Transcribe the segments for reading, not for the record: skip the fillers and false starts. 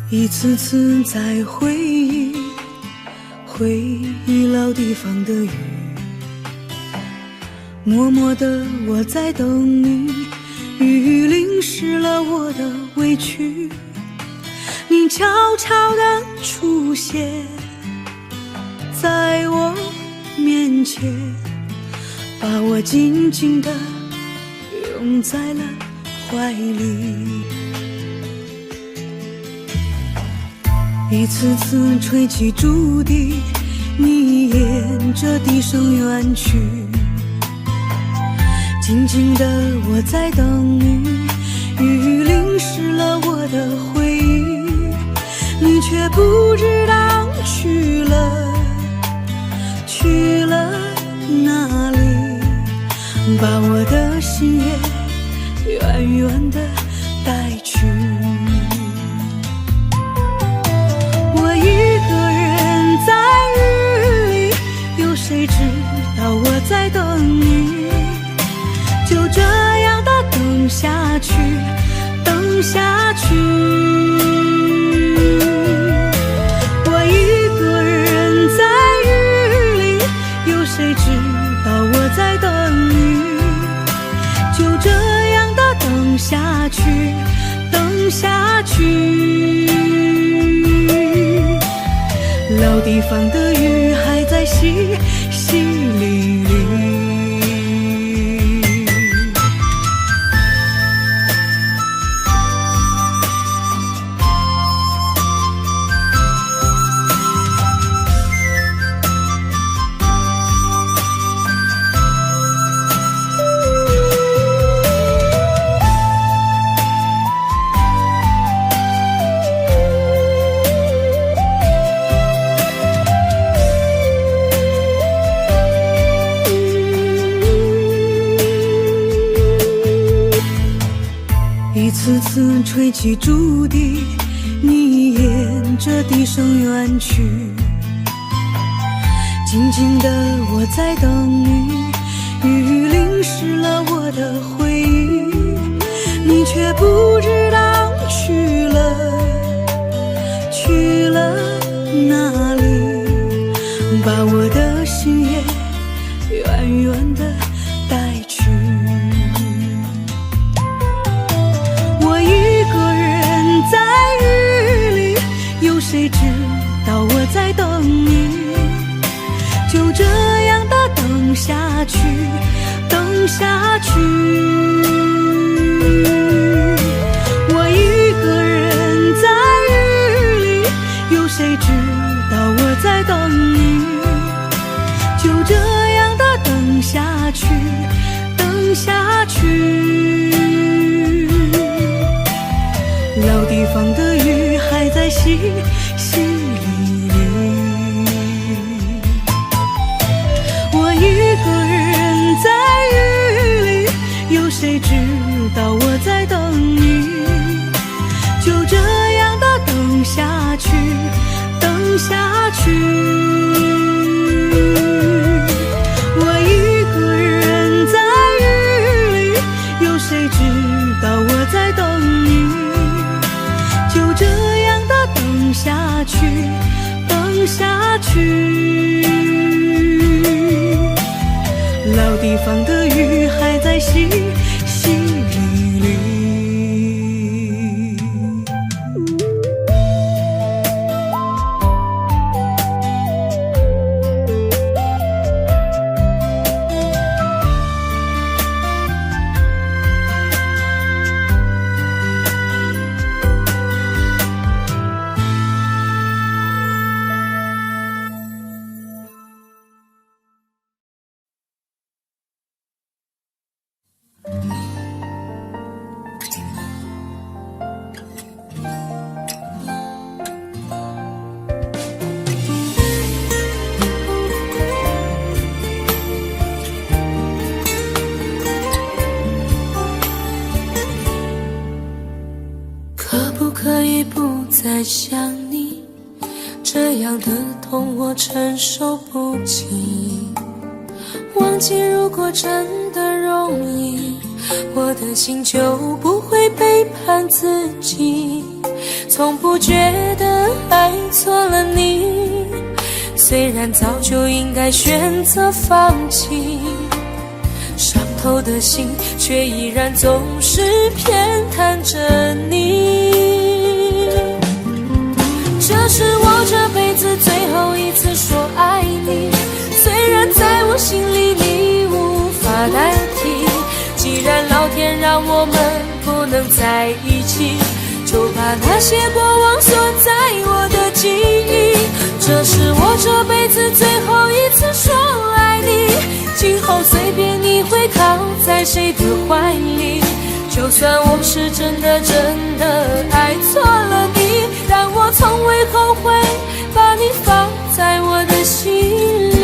一次次在回忆老地方的雨，默默地我在等你，雨淋湿了我的委屈，你悄悄地出现在我面前，把我紧紧地拥在了怀里。一次次吹起竹笛，你沿着笛声远去，静静的我在等你，雨淋湿了我的回忆，你却不知道去了哪里，把我的心也远远的带去。谁知道我在等你，就这样的等下去，等下去。我一个人在雨里，有谁知道我在等你，就这样的等下去，等下去。老地方的雨还在淅淅沥沥。一次次吹起竹笛，你沿着笛声远去，静静的我在等你，雨淋湿了我的回忆，你却不知道去了哪里，把我的心也远远的带去。谁知道我在等你，就这样的等下去，等下去。我一个人在雨里，有谁知道我在等你，就这样的等下去，等下去。老地方的雨还在淅淅沥沥，我一个人在雨里，有谁知道我在等你，就这样的等下去，等下去。我一个人在雨里，有谁知道我在等你，就这样的等下去，等下去。老地方的雨还在淅淅沥沥。样的痛我承受不起。忘记如果真的容易，我的心就不会背叛自己。从不觉得爱错了你，虽然早就应该选择放弃，伤透的心却依然总是偏袒着你。这是我这辈子最后一次说爱你，虽然在我心里你无法代替。既然老天让我们不能在一起，就把那些过往锁在我的记忆。这是我这辈子最后一次说爱你，今后随便你会靠在谁的怀里。就算我是真的爱错了你，但我从未后悔把你放在我的心里。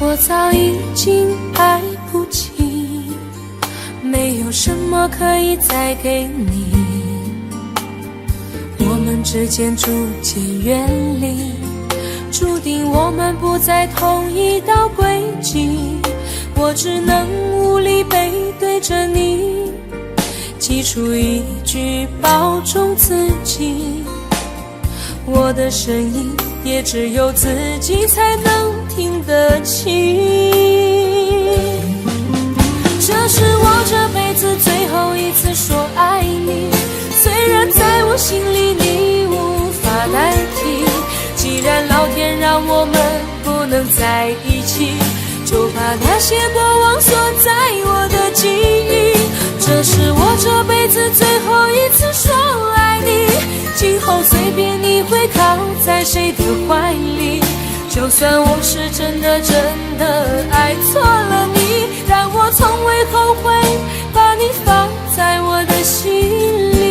我早已经爱不起，没有什么可以再给你。我们之间逐渐远离，注定我们不在同一道轨迹。我只能无力背对着你，挤出一句保重自己。我的声音也只有自己才能听得清。这是我这辈子最后一次说爱你，虽然在我心里你无法代替。既然老天让我们不能在一起，就把那些过往锁在我的记忆。这是我这辈子最后一次说爱你，今后随便你会靠在谁的怀里。就算我是真的爱错了你，但我从未后悔把你放在我的心里。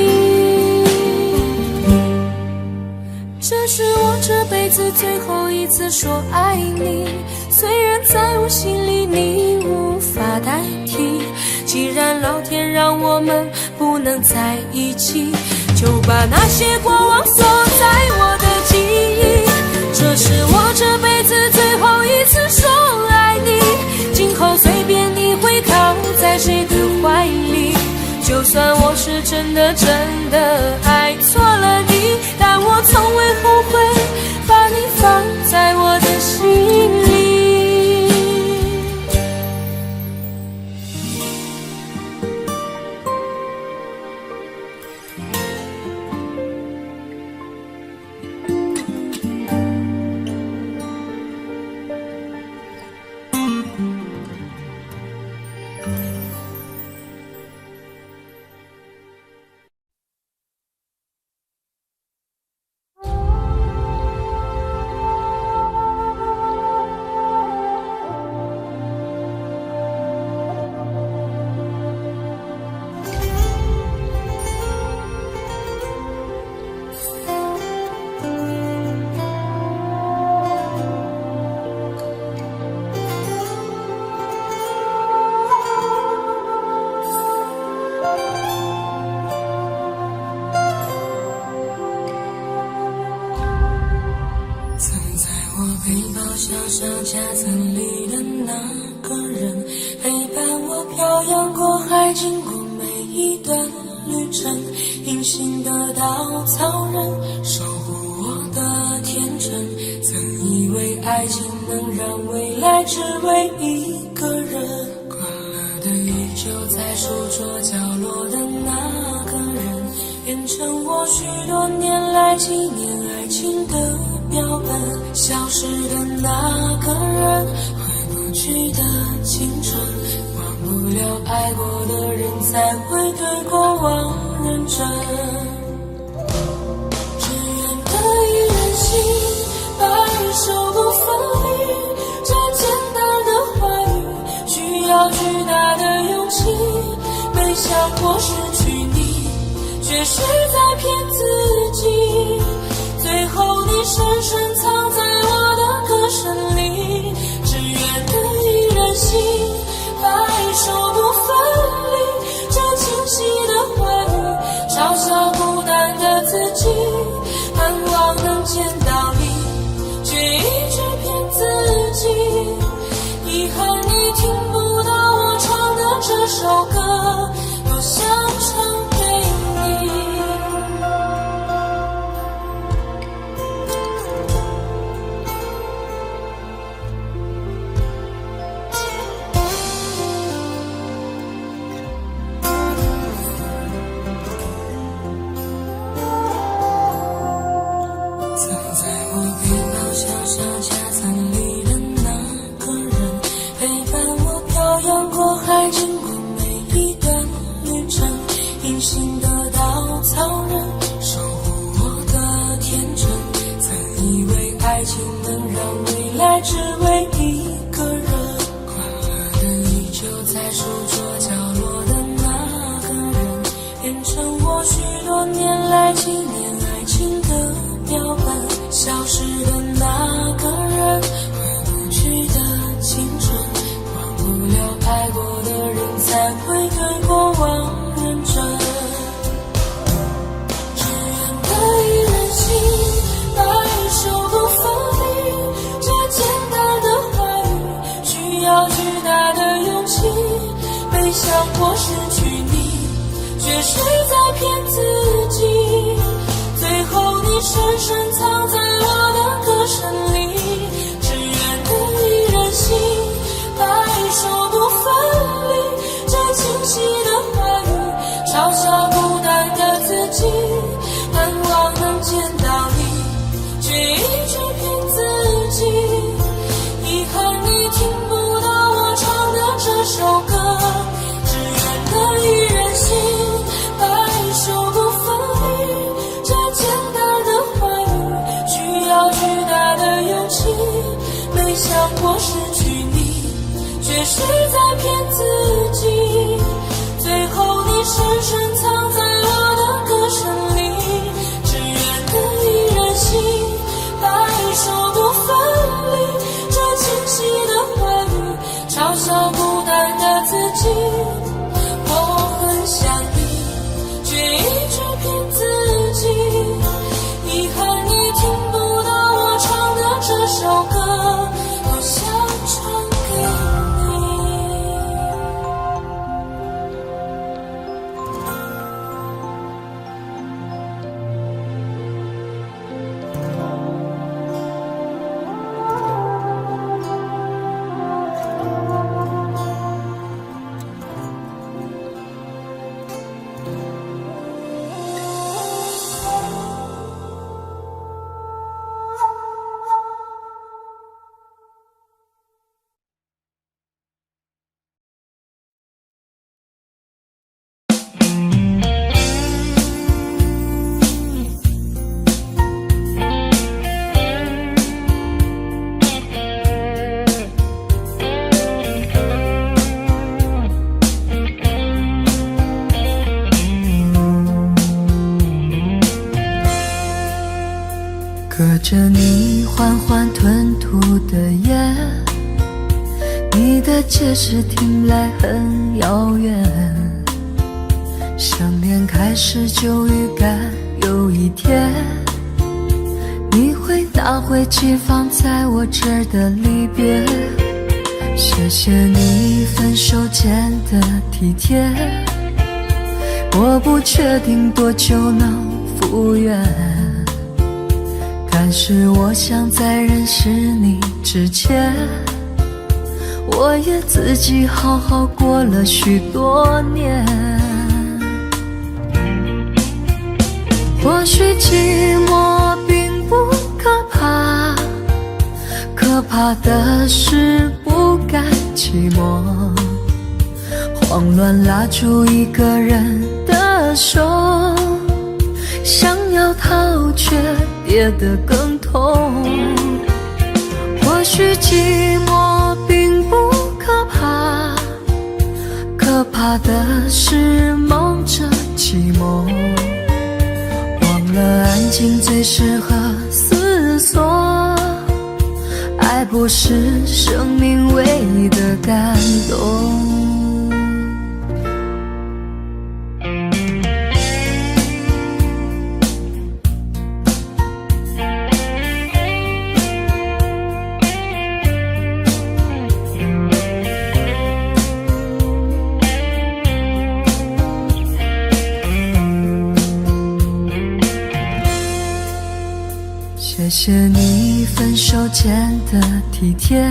这是我这辈子最后一次说爱你，虽然在我心里你无法代替。既然老天让我们不能在一起，就把那些过往锁在我的记忆。这是我这辈子最后一次说爱你，今后随便你会靠在谁的怀里。就算我是真的爱错了你，但我从未后悔把你放在我的心里。小小夹层里的那个人，陪伴我漂洋过海，经过每一段旅程。隐形的稻草人，守护我的天真。曾以为爱情能让未来只为一个人，关了的依旧在书桌角落的那个人，变成我许多年来纪念爱情的标本。消失的那个人，回不去的青春，忘不了爱过的人才会对过往认真。只愿得一人心，白首不分离。这简单的话语，需要巨大的勇气。没想过失去你，却是在骗自己。最后你深深藏在我的歌声里。只愿得一人心，白首不分离。这清晰的话语，嘲笑孤单的自己。盼望能见到你，却一直骗自己。遗憾你听不到我唱的这首歌，多想唱给你。藏在我背包小小夹层里的那个人，陪伴我漂洋过海，经过每一段旅程。隐形的稻草人，守护我的天真。曾以为爱情能让未来只为一个人，快乐的依旧在书桌角落的那个人，变成我许多年来纪念爱情的标本。消失的那个人，回不去的青春，忘不了爱过的人才会对过往认真。只愿得一人心，白首不分离。这简单的话语，需要巨大的勇气。没想过失去你，却是在骗自己。最后你深深藏在我的歌声里。只愿得一人心，白首不分离。这清晰的话语，嘲笑孤单的自己。盼望能见到你，却一直骗自己。遗憾你听不到我唱的这首歌。只愿得一人心，白首不分离。这简单的话语，需要巨大的勇气。没想过失去你，却是在骗自己。最后你深深藏在我的歌声里。只愿得一人心，白首不分离。这清晰的话语，嘲笑孤单的自己。我很想你，却一直骗自己。遗憾你听不到我唱的这首歌，多想唱给你。隔着你缓缓吞吐的烟，你的解释听来很遥远。想念开始就预感有一天，你会拿回寄放在我这儿的离别。谢谢你分手前的体贴，我不确定多久能复原，但是我想在认识你之前，我也自己好好过了许多年。或许寂寞并不可怕，可怕的是不甘寂寞。慌乱拉住一个人的手，想要逃却跌得更痛。或许寂寞并不可怕，可怕的是忙着寂寞，忘了安静最适合思索。爱不是生命唯一的感动。谢谢你分手前的体贴，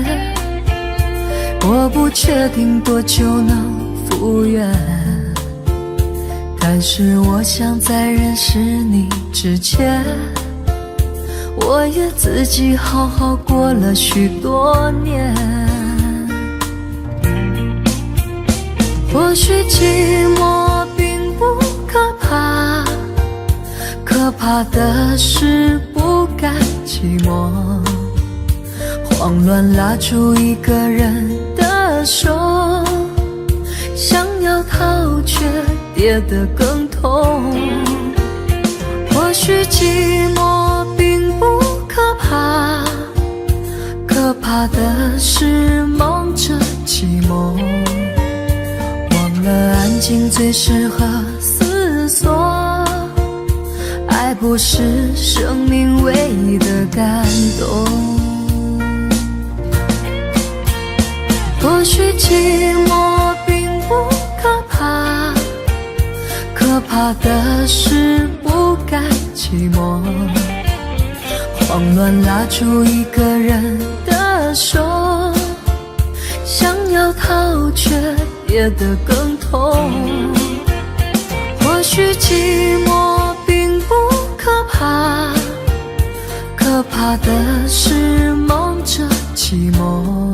我不确定多久能复原，但是我想在认识你之前，我也自己好好过了许多年。或许寂寞并不可怕，可怕的是不甘寂寞，慌乱拉住一个人的手，想要逃却跌得更痛。或许寂寞并不可怕，可怕的是忙着寂寞，忘了安静最适合思索。爱不是生命唯一的感动。或许寂寞并不可怕，可怕的是不甘寂寞，慌乱拉住一个人的手，想要逃却跌得更痛。或许寂寞并不可怕，可怕的是忙着寂寞，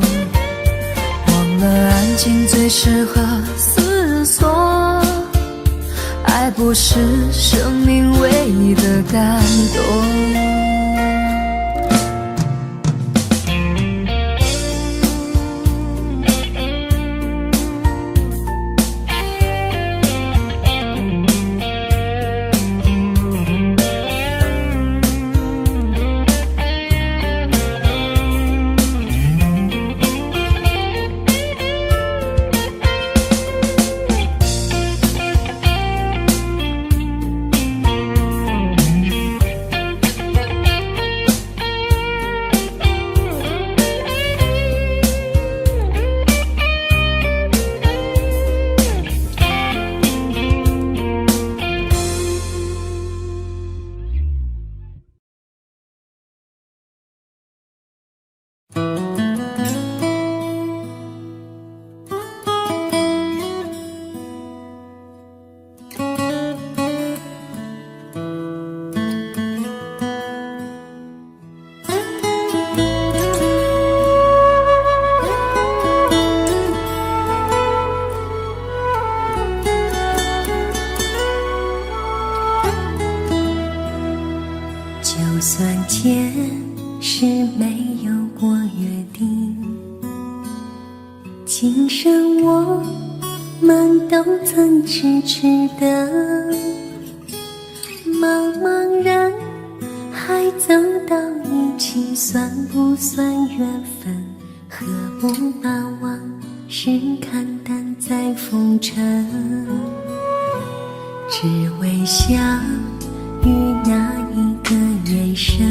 忘了安静最适合思索。爱不是生命唯一的感动。就算前世没有过约定，今生我们都曾痴痴的，茫茫人海走到一起，算不算缘分？何不把往事看淡在风尘？只为相遇那一个眼神，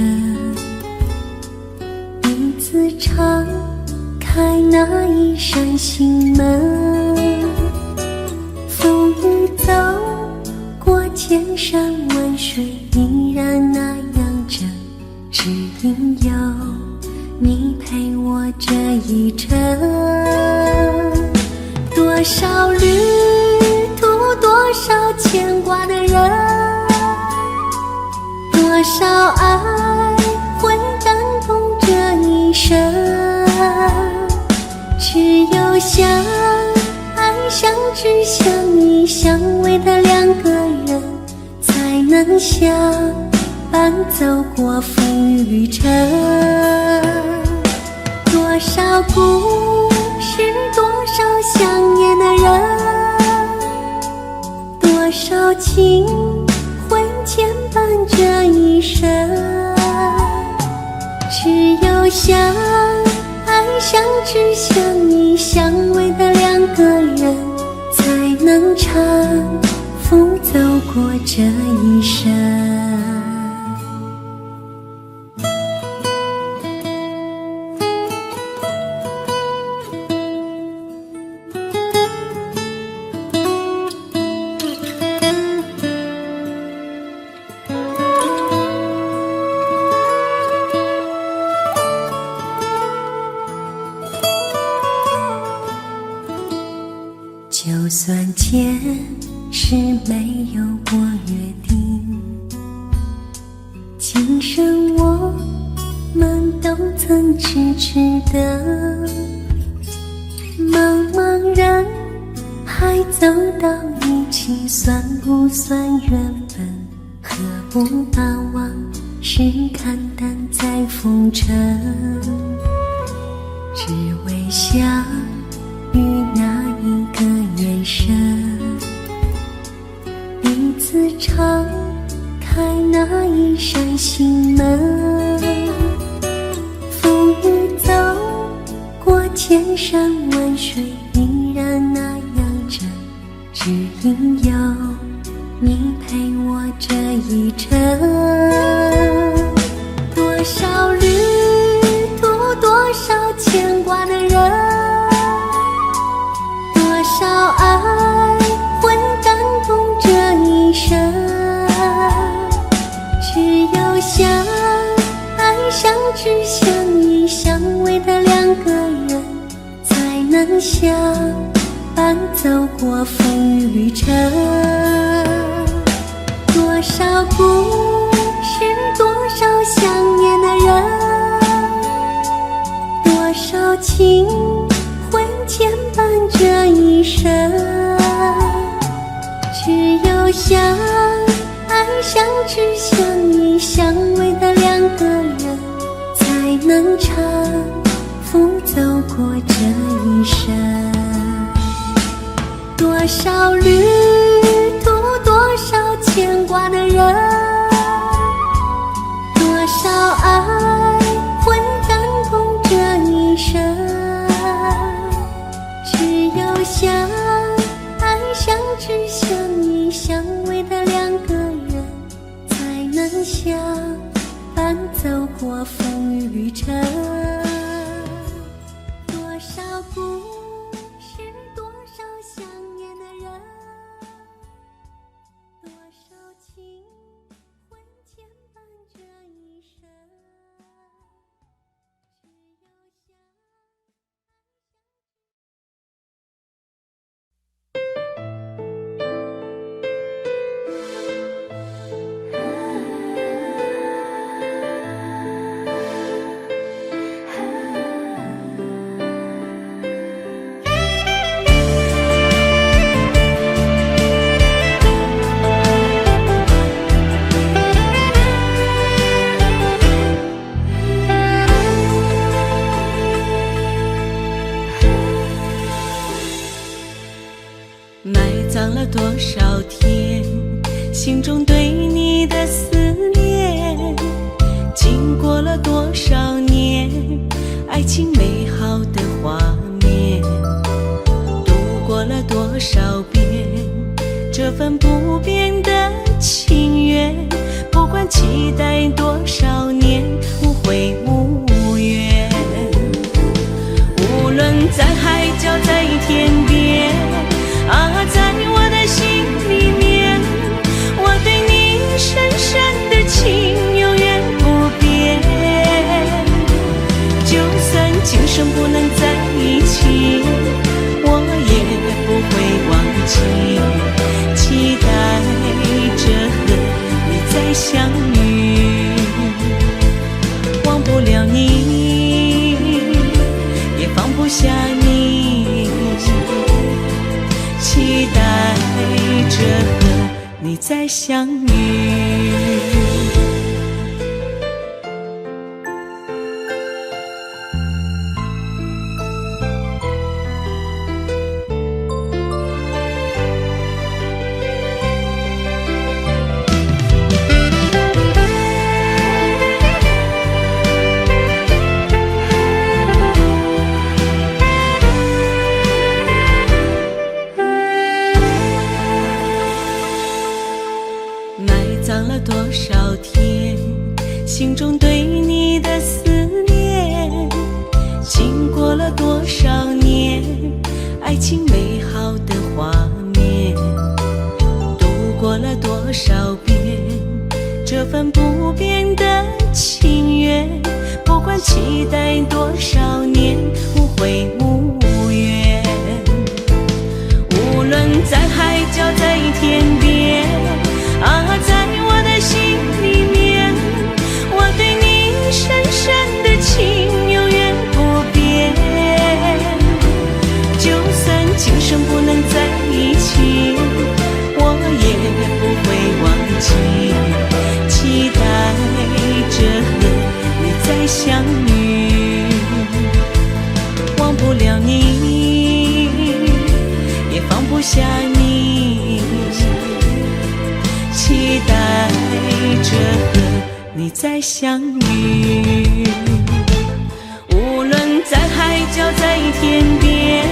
彼此敞开那一扇心门。风雨走过千山万水，依然那样真，只因有你陪我这一程。多少旅途，多少牵挂的人，多少爱会感动这一生。只有相爱相知相依相偎的两个人，才能相伴走过风雨尘。多少故事，多少想念的人，多少情会牵绊这一生。只有相爱相知相依相偎的两个人，才能搀扶走过这一生。就算前世没有过约定，今生我们都曾痴痴的。茫茫人海走到一起，算不算缘分？何不把往事看淡在风尘？只为相遇那一个眼神，彼此敞开那一扇心门。风雨走过千山万水，依然那样真，只因有你陪我这一程。多少旅途，多少牵挂的人，多少爱会感动这一生。只有相爱相知相依相偎的两个人，才能相伴走过风雨尘。多少故事，多少想念的人，多少情会牵绊这一生。只有相爱相知相依相偎的两个人，才能搀扶走过这一生。多少旅途，多少牵挂的人，多少爱会感动这一生。只有相爱相知相依相偎的两个人，才能相伴走过风雨尘。多少故事，多少想念的人，多少情会牵绊这一生。只有相埋葬了多少天，心中对你的思念，经过了多少年，爱情美好的画面，度过了多少遍这份不变的情缘。不管期待多少年，无悔无怨。无论在海角在天边啊，在我的心里面，我对你深深的情永远不变。就算今生不能在一起，我也不会忘记，期待着和你再相遇。忘不了你，也放不下你，期待多少天，心中对你的思念，经过了多少年，爱情美好的画面，度过了多少遍，这份不变的情缘，不管期待多少年，无悔无怨。无论在海角在天边啊，在我的心里面，我对你深深的情永远不变。就算今生不能在一起，我也不会忘记，期待着和你再相遇。忘不了你，也放不下你，期待着和你再相遇。无论在海角在天边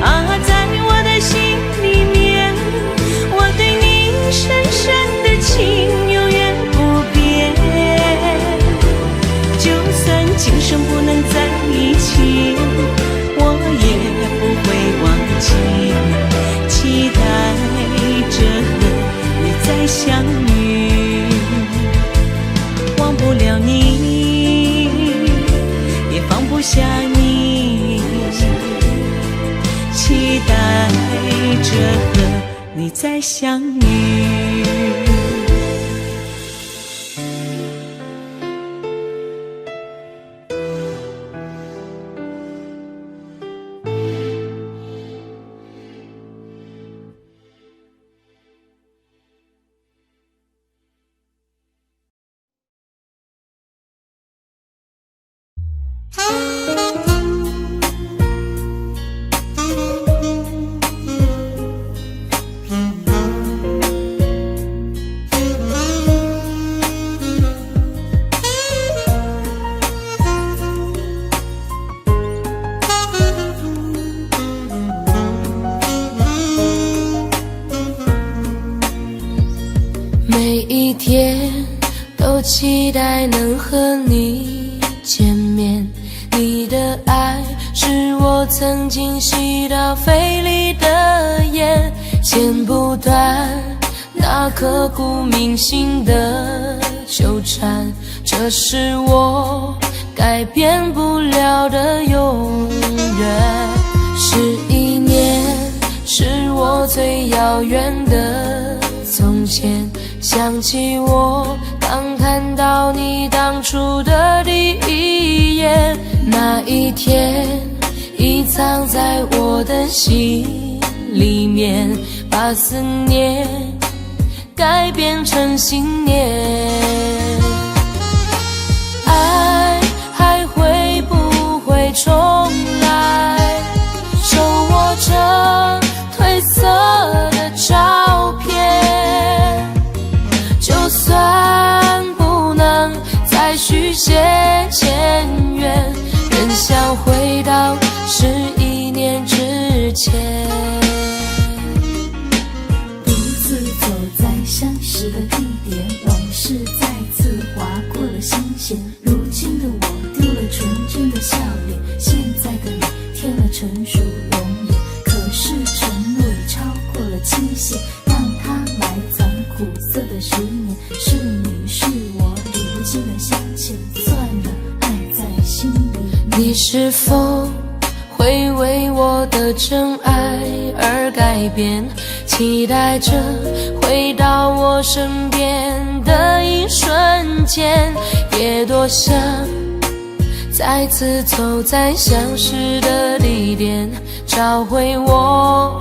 啊，在我的心里面，我对你深深的情永远不变。就算今生不能在一起，我也不会忘记，期待着和你再相遇。忘不了你，也放不下你，期待着和你再相遇。每一天都期待能和你见面，你的爱是我曾经吸到肺里的烟，剪不断那刻骨铭心的纠缠，这是我改变不了的永远。11年是我最遥远的从前，想起我刚看到你当初的第一眼，那一天已藏在我的心里面，把思念改变成信念。爱还会不会重来？手握着褪色的照片，就算不能再续写前缘，仍想回到11年之前。独自走在相识的地点，往事再次划过了心弦。如今的我丢了纯真的笑脸，现在的你添了成熟容颜。可是承诺已超过了期限，让它埋藏苦涩的10年。是你是我，理不清的相欠，算了，爱在心里。你是否会为我的真爱而改变？期待着回到我身边的一瞬间，也多想再次走在相识的地点，找回我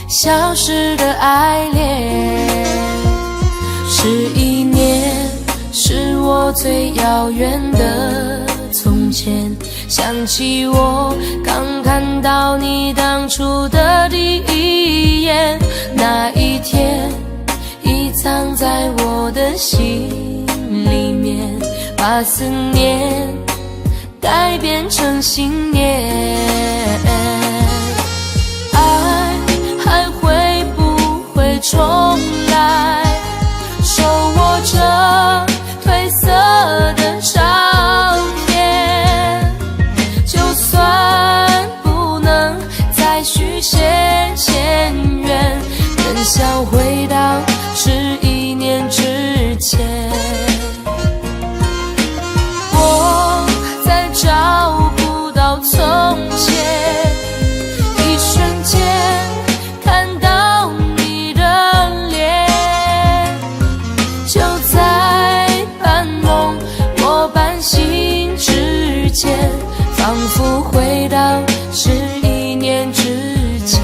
消失的爱恋。11年是我最遥远的从前，想起我刚看到你当初的第一眼，那一天已藏在我的心里面，把思念改变成信念。爱还会不会重来？手握着褪色的照片，就算不能再续写前缘，仍想回到11年之前。我再找不到从前，一瞬间看到你的脸，就在半梦或半醒之间，仿佛回到11年之前。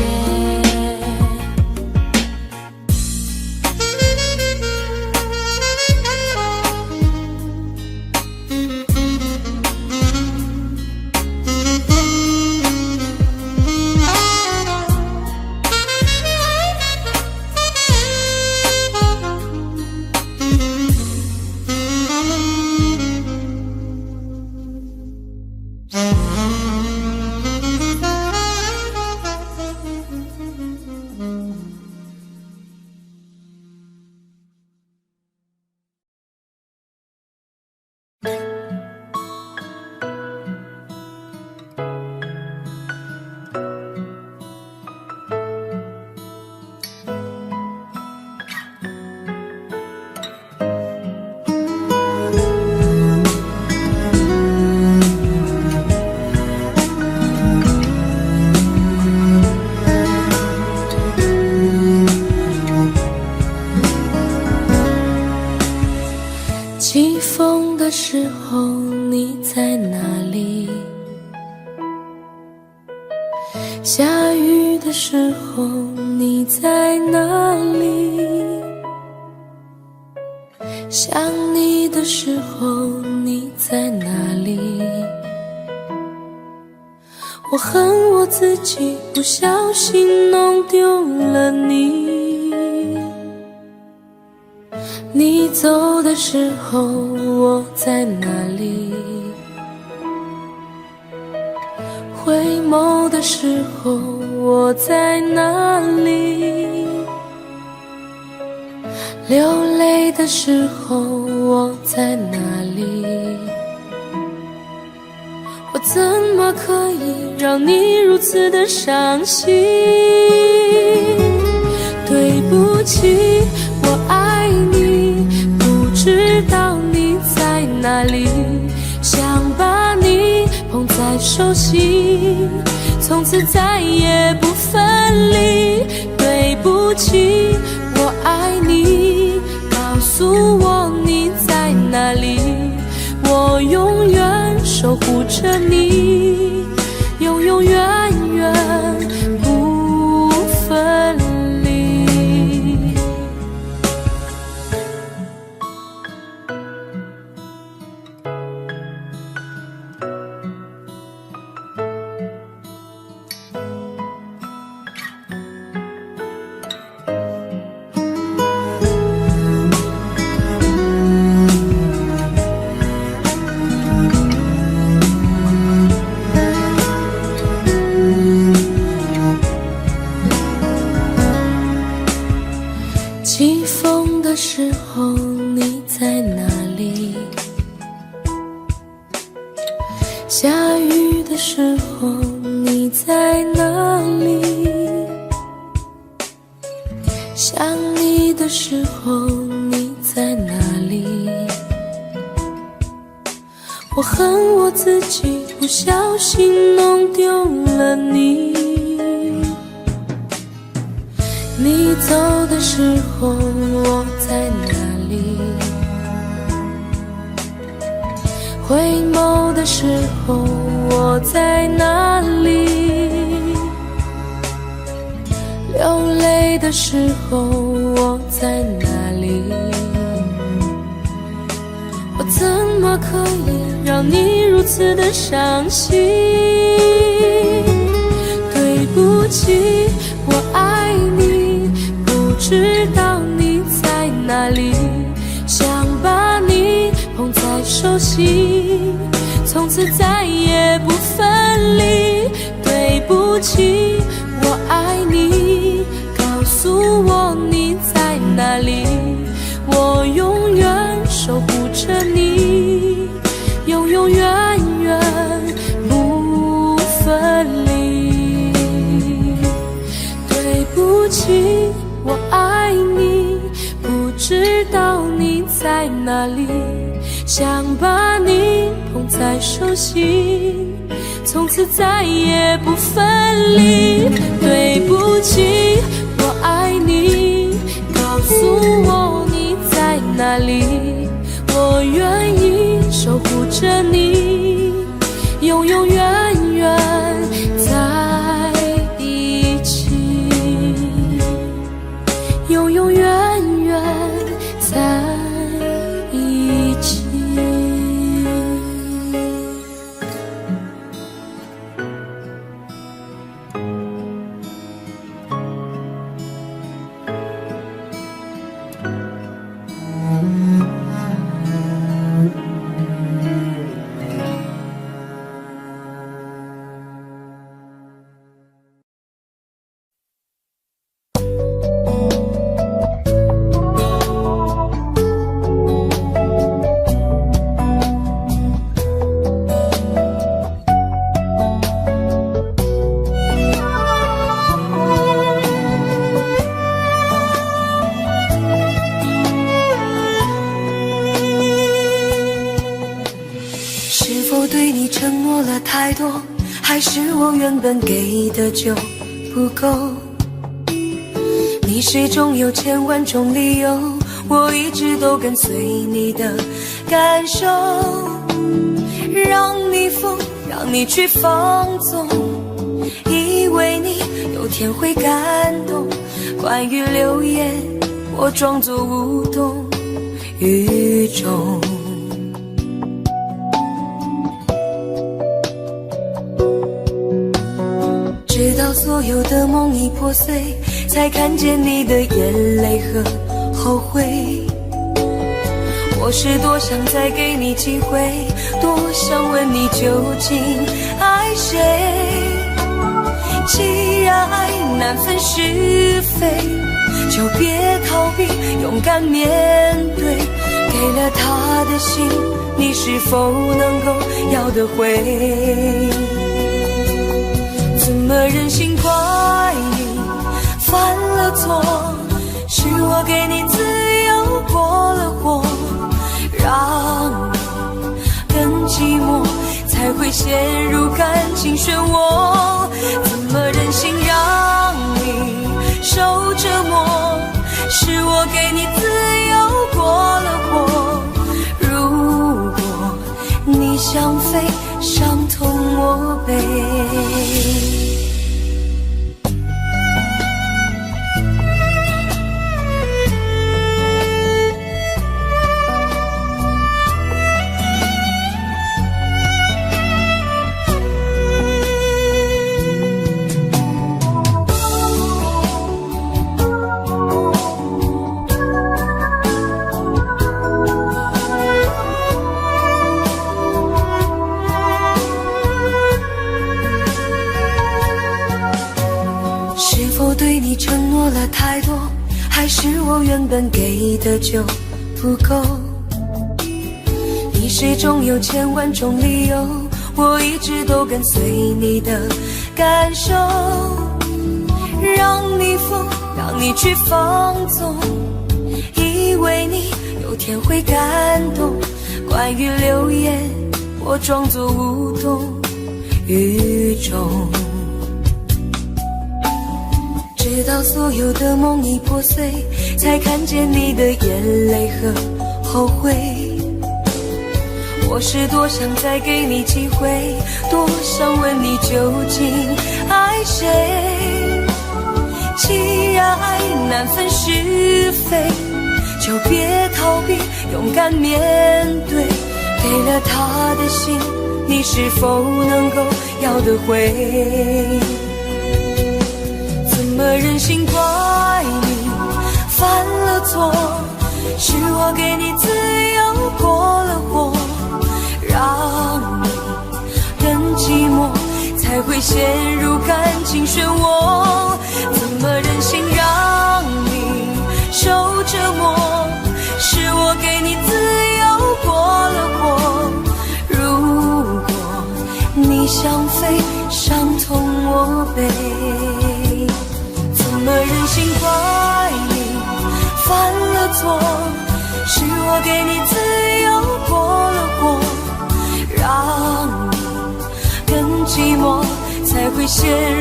起风的时候你在哪里？下雨的时候你在哪里？想你的时候你在哪里？我恨我自己不小心弄丢了你。你走的时候我在哪里？回眸的时候我在哪里？流泪的时候我在哪里？我怎么可以让你如此的伤心？对不起，我爱你，不知道你在哪里，想把你捧在手心，从此再也不分离。对不起，我爱你，告诉我你在哪里，我永远守护着你，永永远远不分离。起风的时候你在哪里？下雨的时候你在哪里？想你的时候你在哪里？我恨我自己不小心弄丢了你。你走的时候我在哪里？回眸的时候我在哪里？流泪的时候我在哪里？怎么可以让你如此的伤心？对不起，我爱你，不知道你在哪里，想把你捧在手心，从此再也不分离。对不起，我爱你，告诉我你在哪里，我永远守护着你，永永远远不分离。对不起，我爱你，不知道你在哪里，想把你捧在手心，从此再也不分离。对不起，我爱你，告诉我你在哪里，我愿意守护着你，永永远远在一起，永永远远在一起。对你承诺了太多，还是我原本给的就不够？你始终有千万种理由，我一直都跟随你的感受，让你疯，让你去放纵，以为你有天会感动。关于流言，我装作无动于衷。直到所有的梦已破碎，才看见你的眼泪和后悔。我是多想再给你机会，多想问你究竟爱谁。既然爱难分是非，就别逃避，勇敢面对。给了他的心，你是否能够要得回？怎么忍心怪你犯了错？是我给你自由过了火，让你更寂寞，才会陷入感情漩涡。怎么忍心让你受折磨？是我给你自由过了火。如果你想飞，伤痛我背。对你承诺了太多，还是我原本给的就不够？你始终有千万种理由，我一直都跟随你的感受，让你疯，让你去放纵，以为你有天会感动。关于流言，我装作无动于衷。直到所有的梦已破碎，才看见你的眼泪和后悔。我是多想再给你机会，多想问你究竟爱谁。既然爱难分是非，就别逃避，勇敢面对。给了他的心，你是否能够要得回？怎么忍心怪你犯了错？是我给你自由过了火，让你更寂寞，才会陷入感情漩涡。怎么忍心让你受折磨？是我给你自由过了火。如果你想飞，伤痛我背。怎么忍心怪你犯了错？是我给你自由过了火，让你更寂寞，才会陷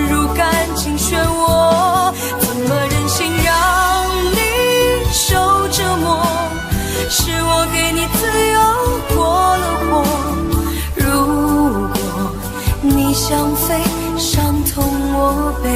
入感情漩涡。怎么忍心让你受折磨？是我给你自由过了火。如果你想飞，伤痛我背。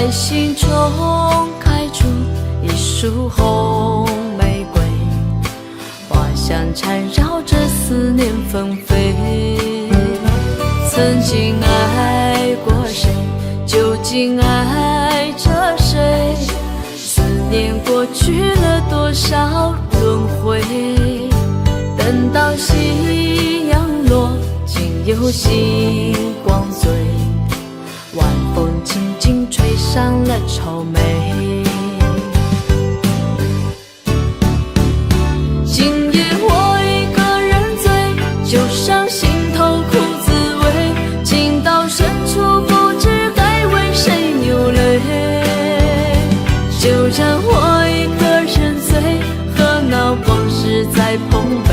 在心中开出一束红玫瑰，花香缠绕着思念纷飞。曾经爱过谁，究竟爱着谁？思念过去了多少轮回？等到夕阳落，竟有星光醉，晚风轻轻吹上了愁眉。今夜我一个人醉，就上心头苦滋味，情到深处不知该为谁流泪。就让我一个人醉，和那往事在碰杯，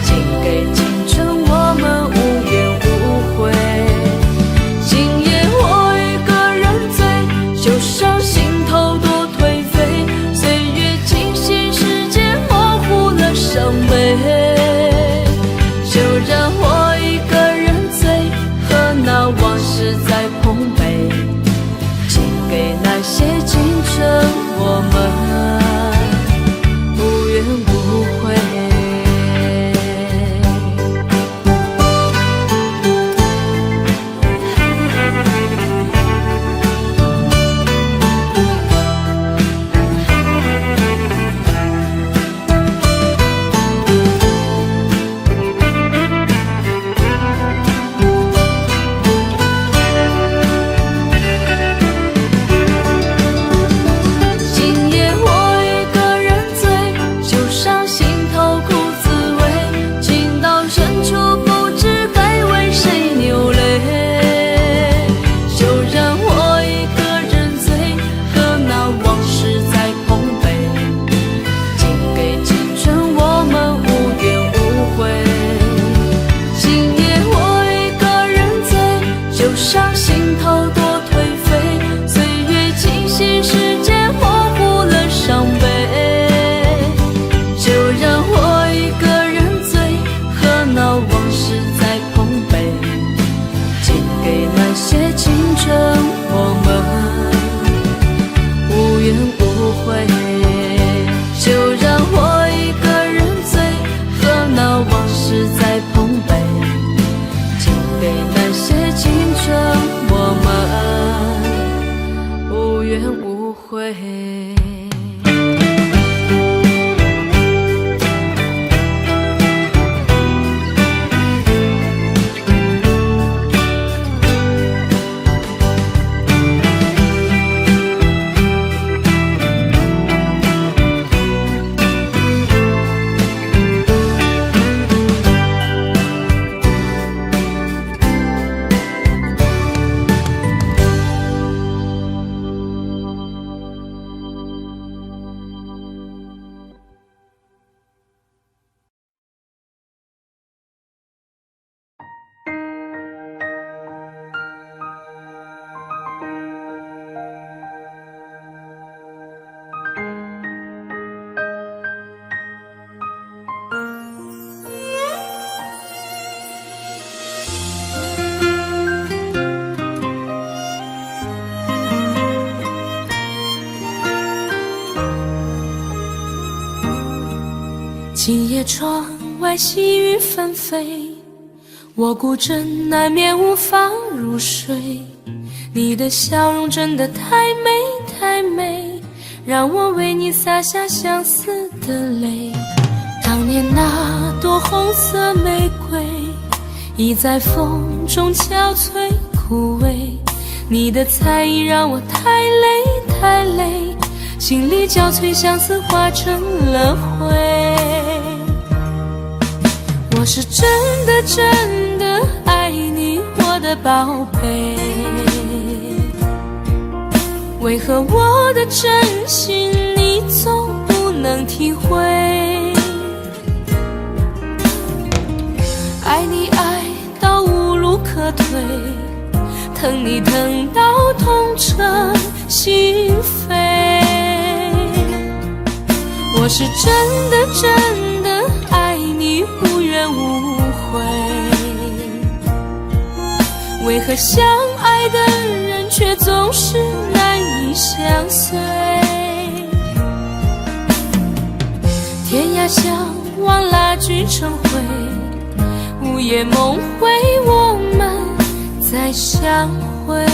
请给青春我们无怨无悔。今夜我一个人醉，就上心头多颓废，岁月清醒，时间模糊了伤悲。就让我一个人醉，和那往事在碰杯，请给那些青春我们无怨无悔。伤心头多颓废，岁月清醒，时间模糊了伤悲。就让我一个人醉，和那往事在碰杯，请给那些青春我们无怨无悔。就让我一个人醉，和那往事在碰杯，请给那些青春我们无怨无悔。今夜窗外细雨纷飞，我孤枕难眠无法入睡。你的笑容真的太美太美，让我为你洒下相思的泪。当年那朵红色玫瑰，已在风中憔悴枯萎。你的猜疑让我太累太累，心里交瘁，相思化成了灰。我是真的真的爱你，我的宝贝，为何我的真心你总不能体会？爱你爱到无路可退，疼你疼到痛彻心扉。我是真的真的爱你，无怨无悔，为何相爱的人却总是难以相随。天涯相望，蜡炬成灰，午夜梦回，我们再相会。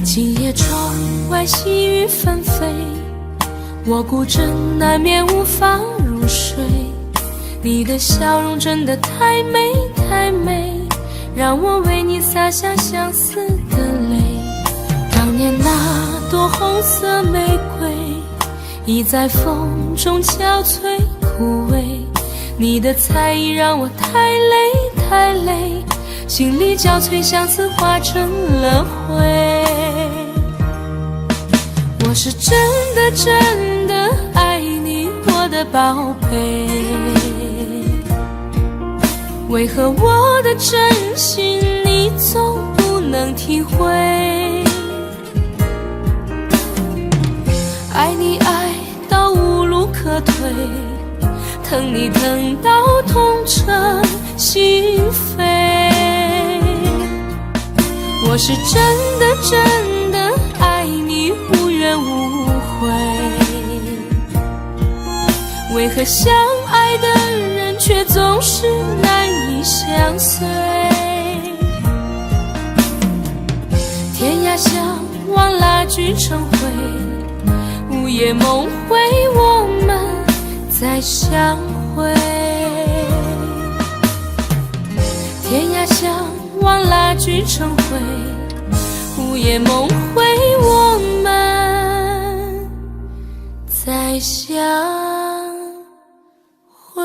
今夜窗外细雨纷飞，我孤枕难眠无法入睡。你的笑容真的太美太美，让我为你洒下相思的泪。当年那朵红色玫瑰，已在风中憔悴枯萎。你的才艺让我太累太累，心里交瘁，相思化成了灰。我是真的真的爱你，我的宝贝，为何我的真心你总不能体会？爱你爱到无路可退，疼你疼到痛彻心扉。我是真的真的爱你，无怨无悔，为何相爱的人却总是难以相随？天涯相望，蜡炬成灰，午夜梦回，我们再相会。天涯相望，蜡炬成灰，午夜梦回，我们再相会。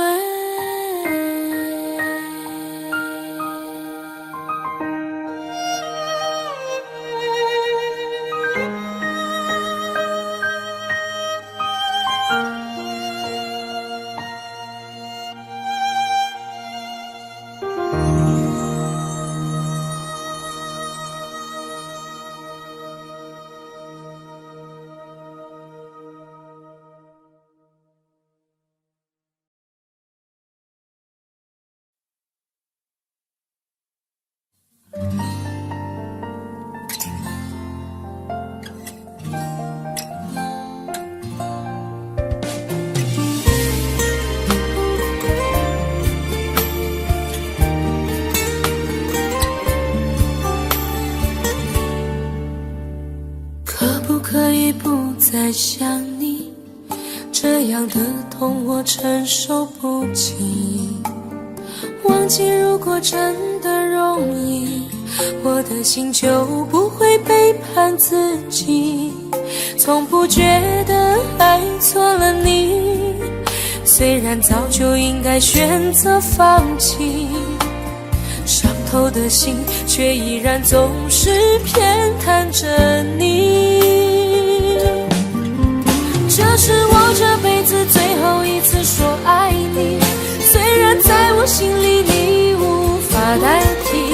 可以不再想你，这样的痛我承受不起。忘记如果真的容易，我的心就不会背叛自己。从不觉得爱错了你，虽然早就应该选择放弃，伤透的心却依然总是偏袒着你。这是我这辈子最后一次说爱你，虽然在我心里你无法代替。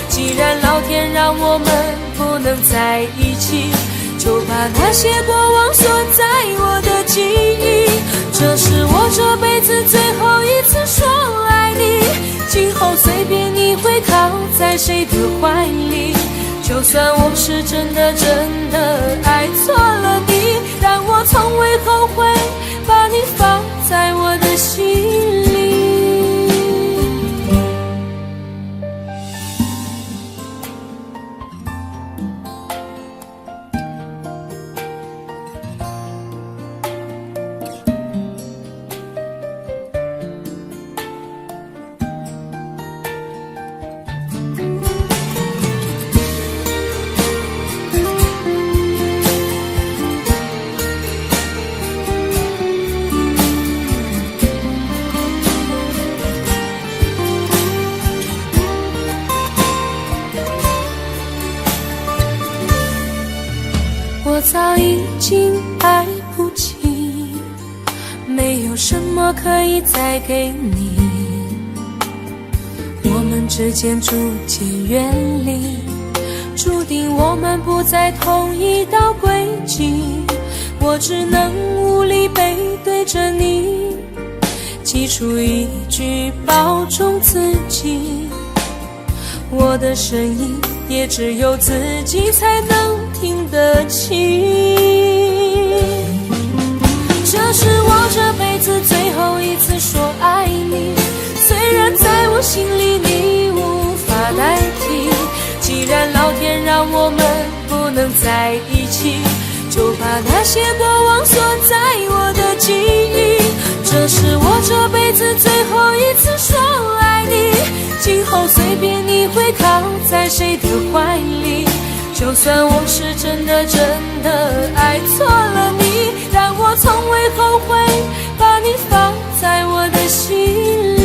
既然老天让我们不能在一起，就把那些过往锁在我的记忆。这是我这辈子最后一次说爱你，今后随便你会靠在谁的怀里。就算我是真的真的爱错了你，但我从未后悔把你放在我的心里。我早已经爱不起，没有什么可以再给你，我们之间逐渐远离，注定我们不在同一道轨迹，我只能无力背对着你，挤出一句保重自己，我的声音也只有自己才能听得清。这是我这辈子最后一次说爱你，虽然在我心里你无法代替，既然老天让我们不能在一起，就把那些过往锁在我的记忆。这是我这辈子最后一次说爱你，今后随便你会靠在谁的怀里，就算我是真的爱错了你，但我从未后悔把你放在我的心里。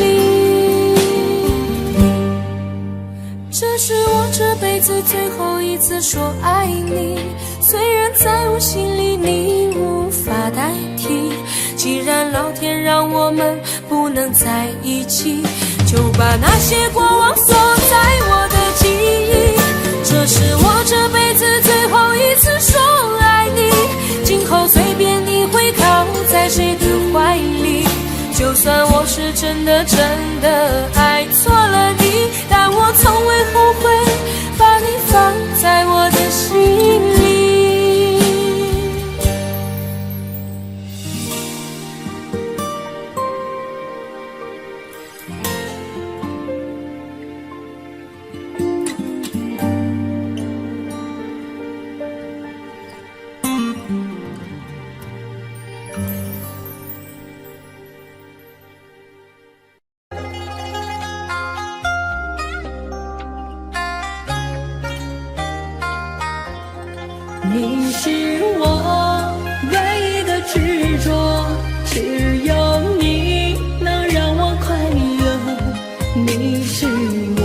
这是我这辈子最后一次说爱你，虽然在我心里你无法代替，既然老天让我们不能在一起，就把那些过往锁在我的记忆。这是我这辈子最后一次说爱你，今后随便你会靠在谁的怀里，就算我是真的爱错了你，但我从未后悔把你放在我的心里。你是我唯一的执着，只有你能让我快乐，你是我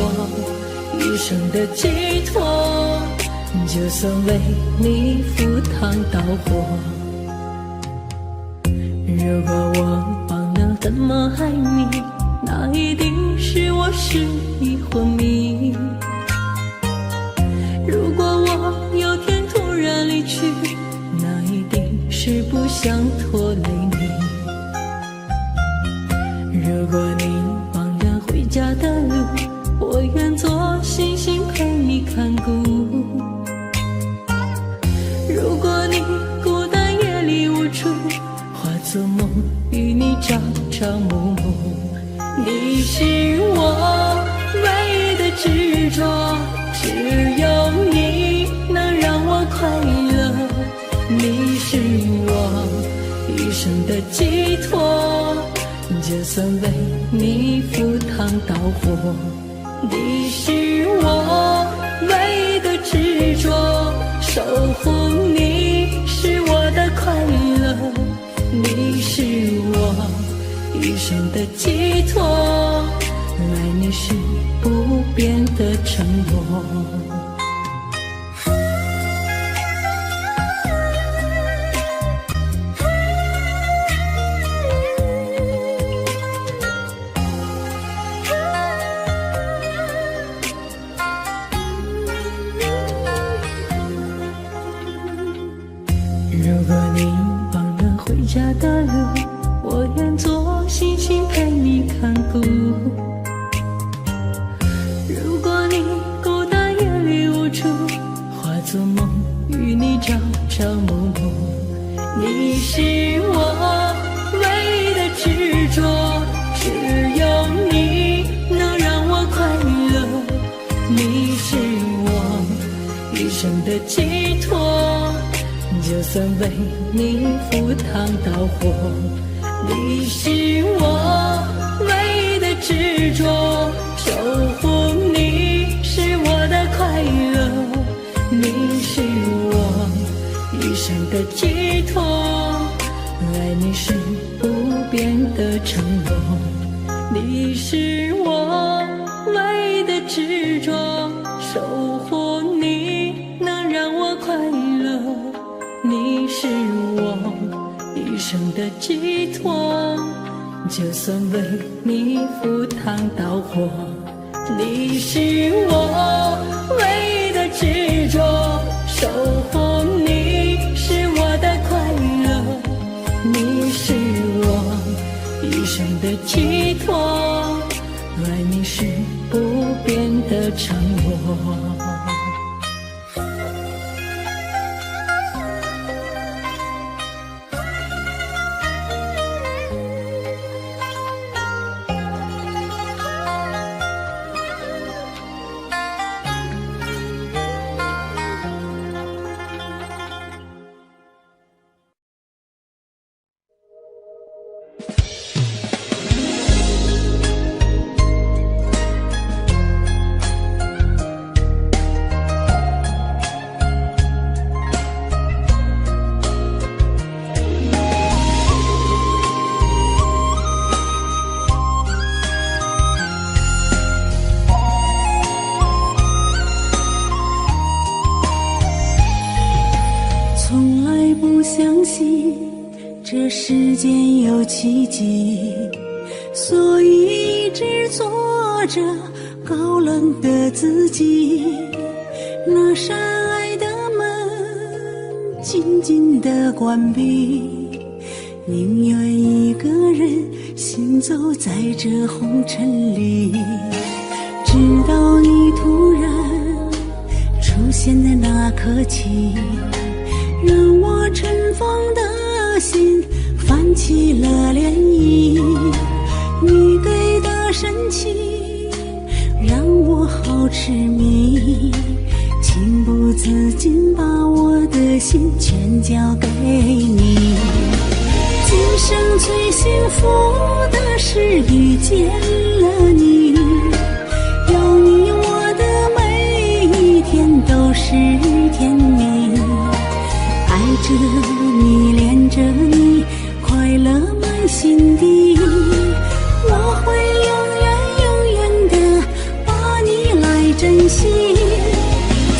一生的寄托，就算为你赴汤蹈火。如果我忘了怎么爱你，那一定是我失忆昏迷。如果我有天突然离去，那一定是不想拖累你。如果你忘了回家的路，我愿做星星陪你看顾。如果你孤单夜里无助，化作梦与你朝朝暮暮。你是我唯一的执着，只有你能让我快乐，你是我一生的寄托，就算为你赴汤蹈火。你是我唯一的执着，守护你是我的快乐，你是我一生的寄托，爱你是不变的承诺。如果你忘了回家的路，我愿做星星陪你看顾。如果你孤单夜里无助，化作梦与你朝朝暮暮。你是我唯一的执着，只有你能让我快乐，你是我一生的寄托，就算为你赴汤蹈火。你是我唯一的执着，守护你是我的快乐，你是我一生的寄托，爱你是不变的承诺。你是我唯一的执着，守护你能让我快乐，你是我一生的寄托，就算为你赴汤蹈火，你是我唯一的执着，守护你是我的快乐，你是我一生的寄托，爱你是不变的承诺。从来不相信这世间有奇迹，所以一直做着高冷的自己。那扇爱的门紧紧地关闭，宁愿一个人行走在这红尘里，直到你突然出现的那刻起，让我尘封的心泛起了涟漪。你给的深情让我好痴迷，情不自禁把我的心全交给你。今生最幸福的是遇见了你，有你我的每一天都是甜蜜，爱着你恋着你快乐满心底，我会永远的把你来珍惜。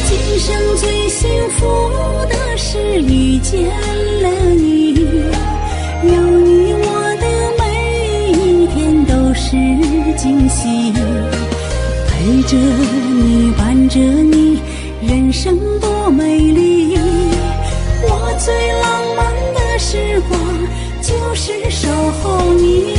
今生最幸福的是遇见了你，有你我的每一天都是惊喜，陪着你伴着你人生多美丽。我最浪漫的时光就是守候你。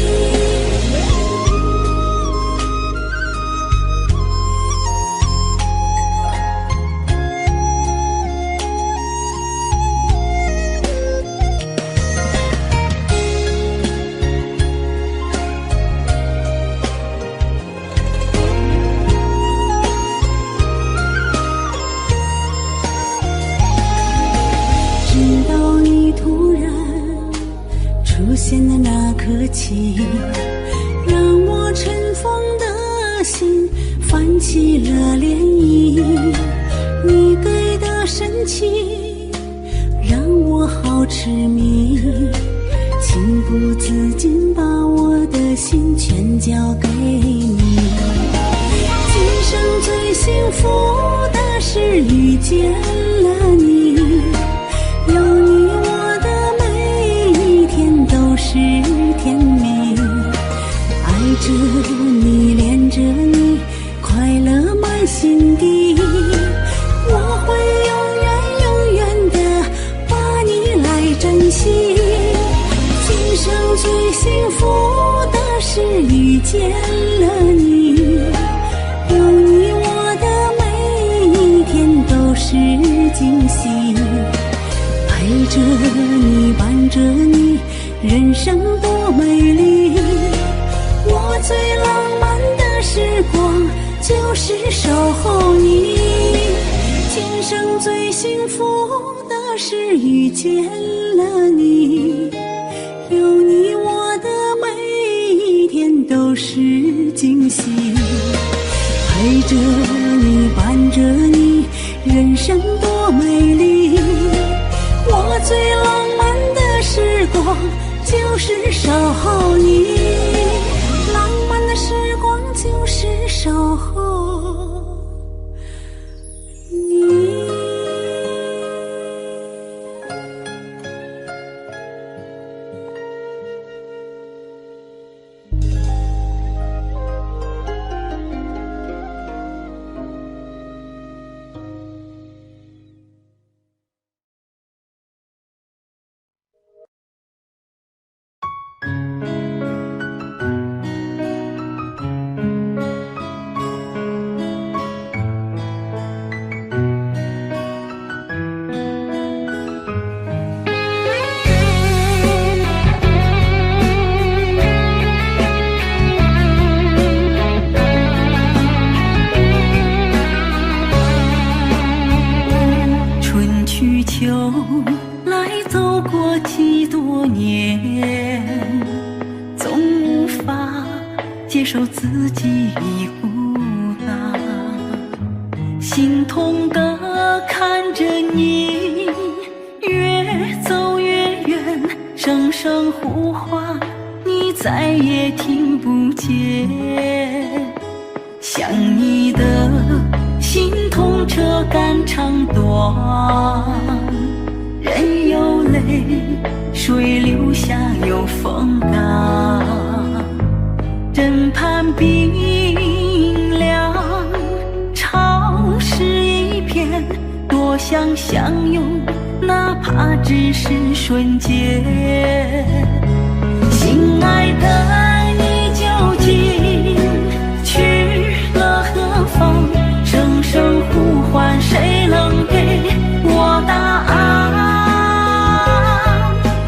出现的那刻起，让我尘封的心泛起了涟漪。你给的深情让我好痴迷，情不自禁把我的心全交给你。今生最幸福的是遇见了你，有你我的每一天都是甜蜜，爱着你恋着你快乐满心底，我会永远的把你来珍惜。今生最幸福的是遇见了你，有你我的每一天都是惊喜，陪着你伴着你人生多美丽。我最浪漫的时光就是守候你，今生最幸福的是遇见了你，有你我的每一天都是惊喜，陪着你伴着你人生多美丽。我最浪漫的时光就是守候你，浪漫的时光就是守候你。来走过几多年，总无法接受自己孤单，心痛地看着你越走越远，声声呼唤你再也听不见，想你的心痛这肝肠断，人有泪水流下有风干，枕畔冰凉潮湿一片，多想相拥哪怕只是瞬间，心爱的你究竟去了何方，声声呼唤谁能给我答案，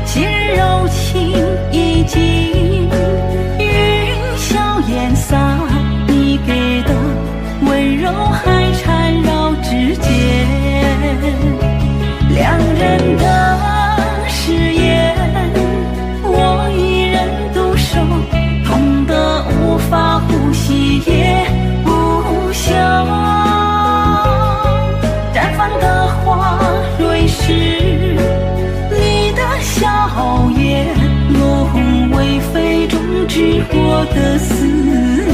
昔日柔情已经云消烟散，你给的温柔还缠绕指尖，两人的誓言我一人独守，痛得无法呼吸也不休，绽放的花蕊是你的笑颜，落红为飞中执过的思念，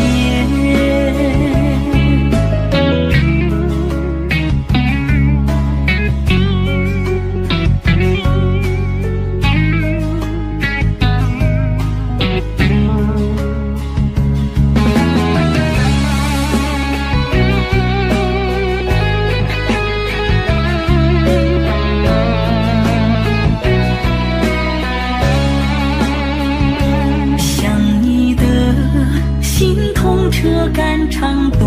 这肝肠断，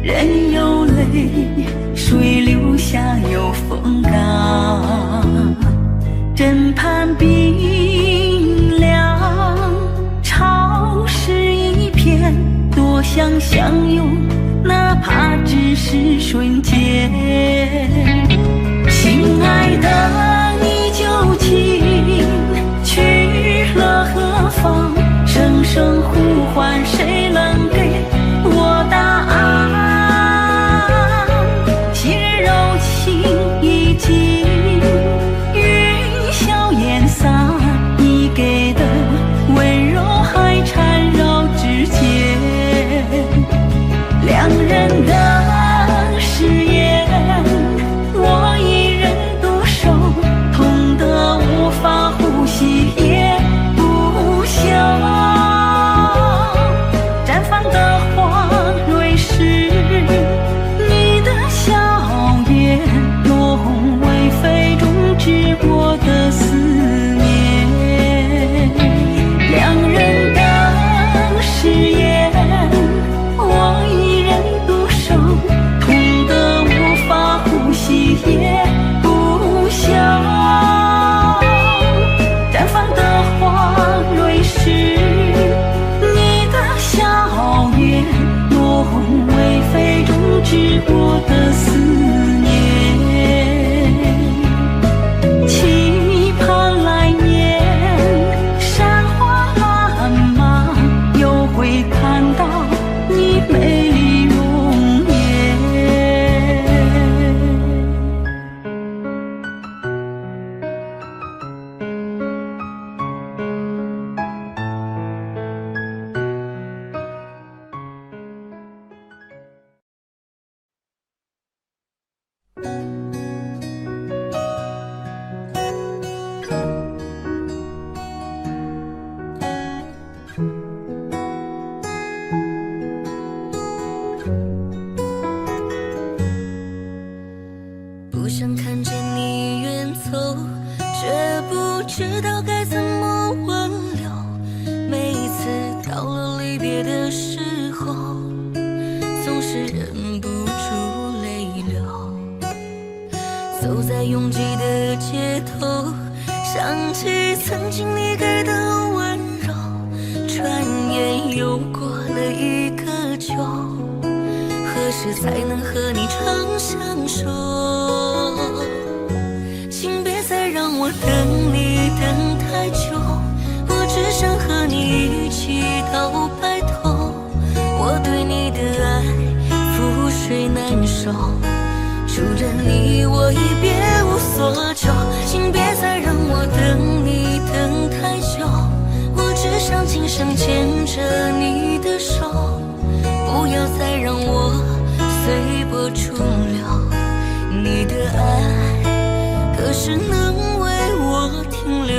人有泪水流下有风干，枕畔冰凉潮湿一片，多想相拥哪怕只是瞬间，心爱的你究竟去了何方，声声呼唤谁能给我答案，昔日柔情已经云消烟散，你给的温柔还缠绕指尖，两人的誓言我一人独守，痛得无法呼吸也不休，绽放的花蕊是你的笑颜，落红为飞中执过的思念，两人的誓言我一人独守，痛得无法呼吸也不休，绽放的花蕊是你的笑颜，落红为飞中执过的思念，期盼来年山花烂漫，又会看到你美丽容颜。不想看见你远走，却不知道该怎么挽留，每一次到了离别的时候，总是忍不住泪流，走在拥挤的街头，想起曾经你给的温柔，转眼又过了一个秋，何时才能和你长相守？再让我等你等太久，我只想和你一起到白头。我对你的爱覆水难收，除了你我已别无所求。请别再让我等你等太久，我只想今生牵着你的手，不要再让我随波逐流。你的爱何时能为我停留？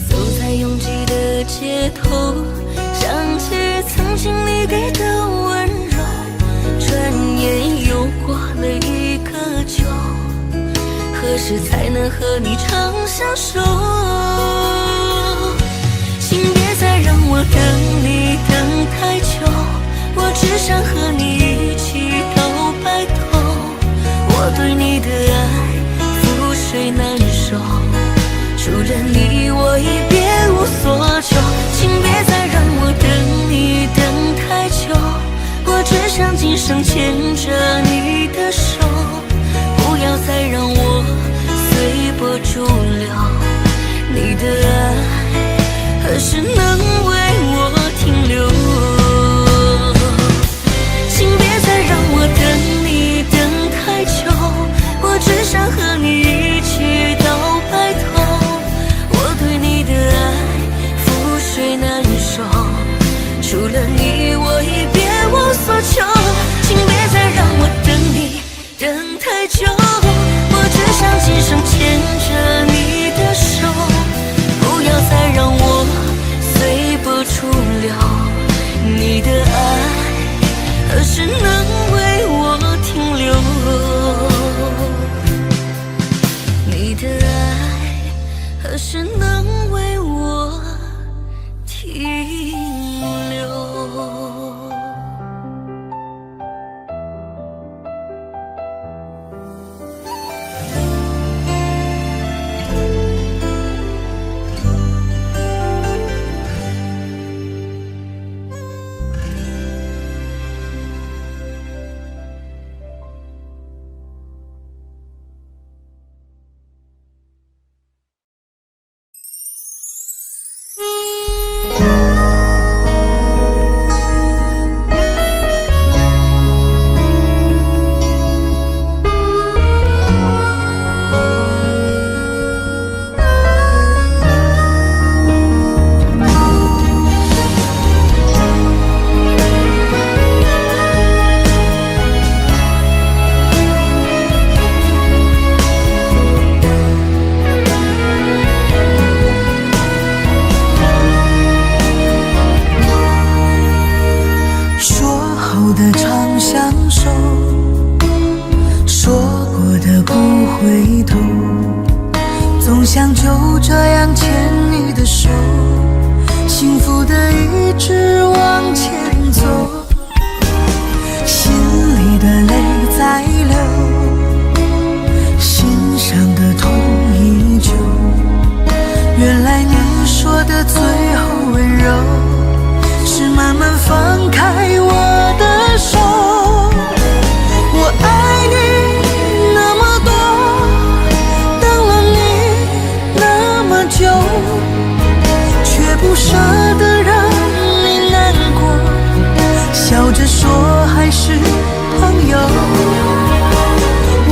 走在拥挤的街头，想起曾经你给的温柔，转眼又过了一个秋，何时才能和你长相守？请别再让我等你等太久，我只想和你一起到白头。我对你的爱覆水难收，除了你我已别无所求。请别再让我等你等太久，我只想今生牵着你的手，不要再让我随波逐流。你的爱何时能为我停留？请别再让我等你等太久，我只想和你一起到白头。我对你的爱覆水难收，除了你我已别无所求。请别再让我等你等太久，我只想今生牵着你的手，不要再让我随波逐流。你的爱何时能为我停留？你的爱何时能为我停留？总想就这样牵你的手，幸福的一直往前走，心里的泪在流，心上的痛依旧。原来你说的最后温柔，是慢慢放开我的手。我爱你那么多，等了你那么久，却不舍得让你难过，笑着说还是朋友。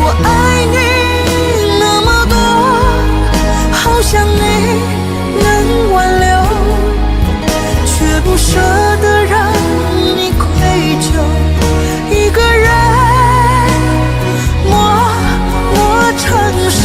我爱你那么多，好想你能挽留，却不舍得让你愧疚，一个人默承受。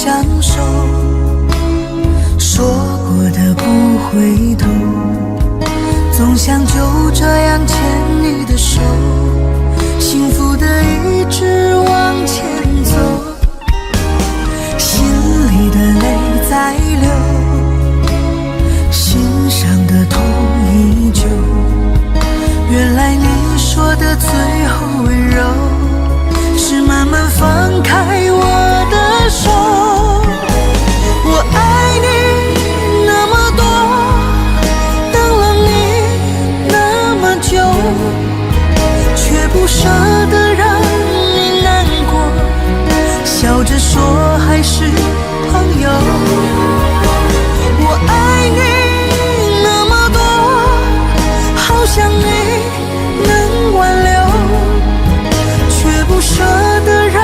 相守，说过的不回头，总想就这样牵你的手，幸福的一直往前走，心里的泪在流，心上的痛依旧，原来你说的最后温柔是慢慢放开我的手。我爱你那么多，等了你那么久，却不舍得让你难过，笑着说还是朋友。我爱你那么多，好想你能挽留，却不舍得让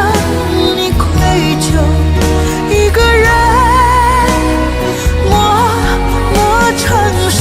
你愧疚，一个人默默承受。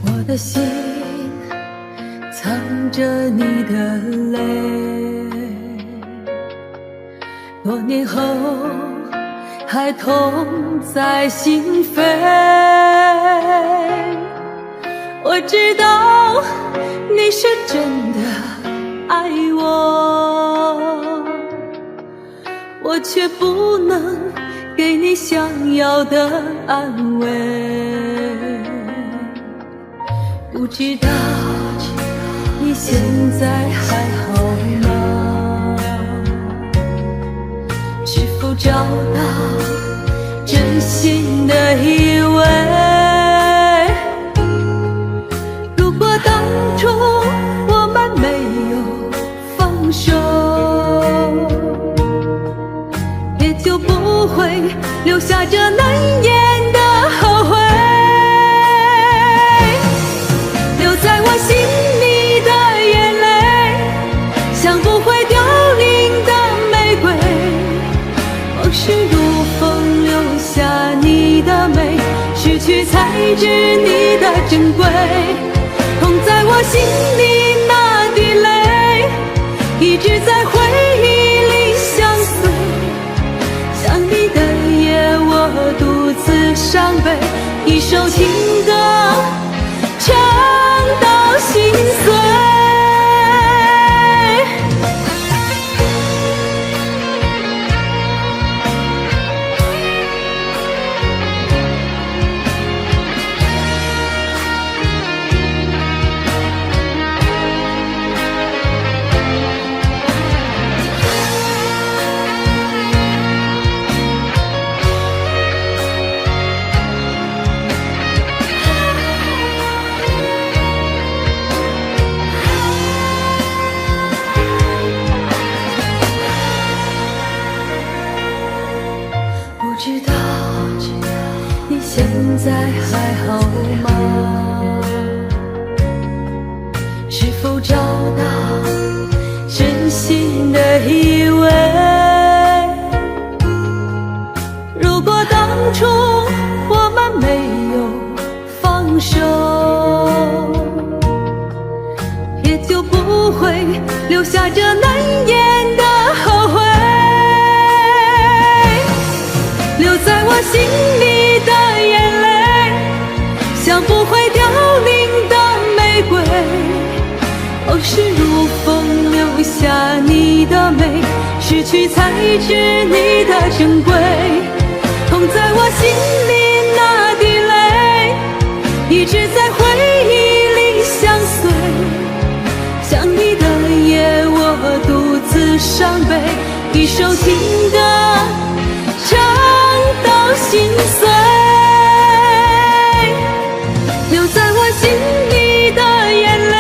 我的心藏着你的泪，多年后还痛在心扉。我知道你是真的爱我，我却不能给你想要的安慰。不知道你现在还好吗？是否找到真心的依偎？如果当初我们没有放手，也就不会留下这难言的后悔。在我心里的眼泪，像不会凋零的玫瑰，往事如风留下你的美，失去才知你的珍贵。痛在我心里那滴泪，一直在回忆里相随。想你的夜，我独自伤悲，一首情歌唱到心碎。是否找到真心的依偎？如果当初我们没有放手，也就不会留下这难言的后悔。留在我心里的眼泪，像不会凋零的玫瑰，往事如风留下你的美，失去才知你的珍贵。痛在我心里那滴泪，一直在回忆里相随。想你的夜，我独自伤悲，一首情歌唱到心碎。留在我心里的眼泪，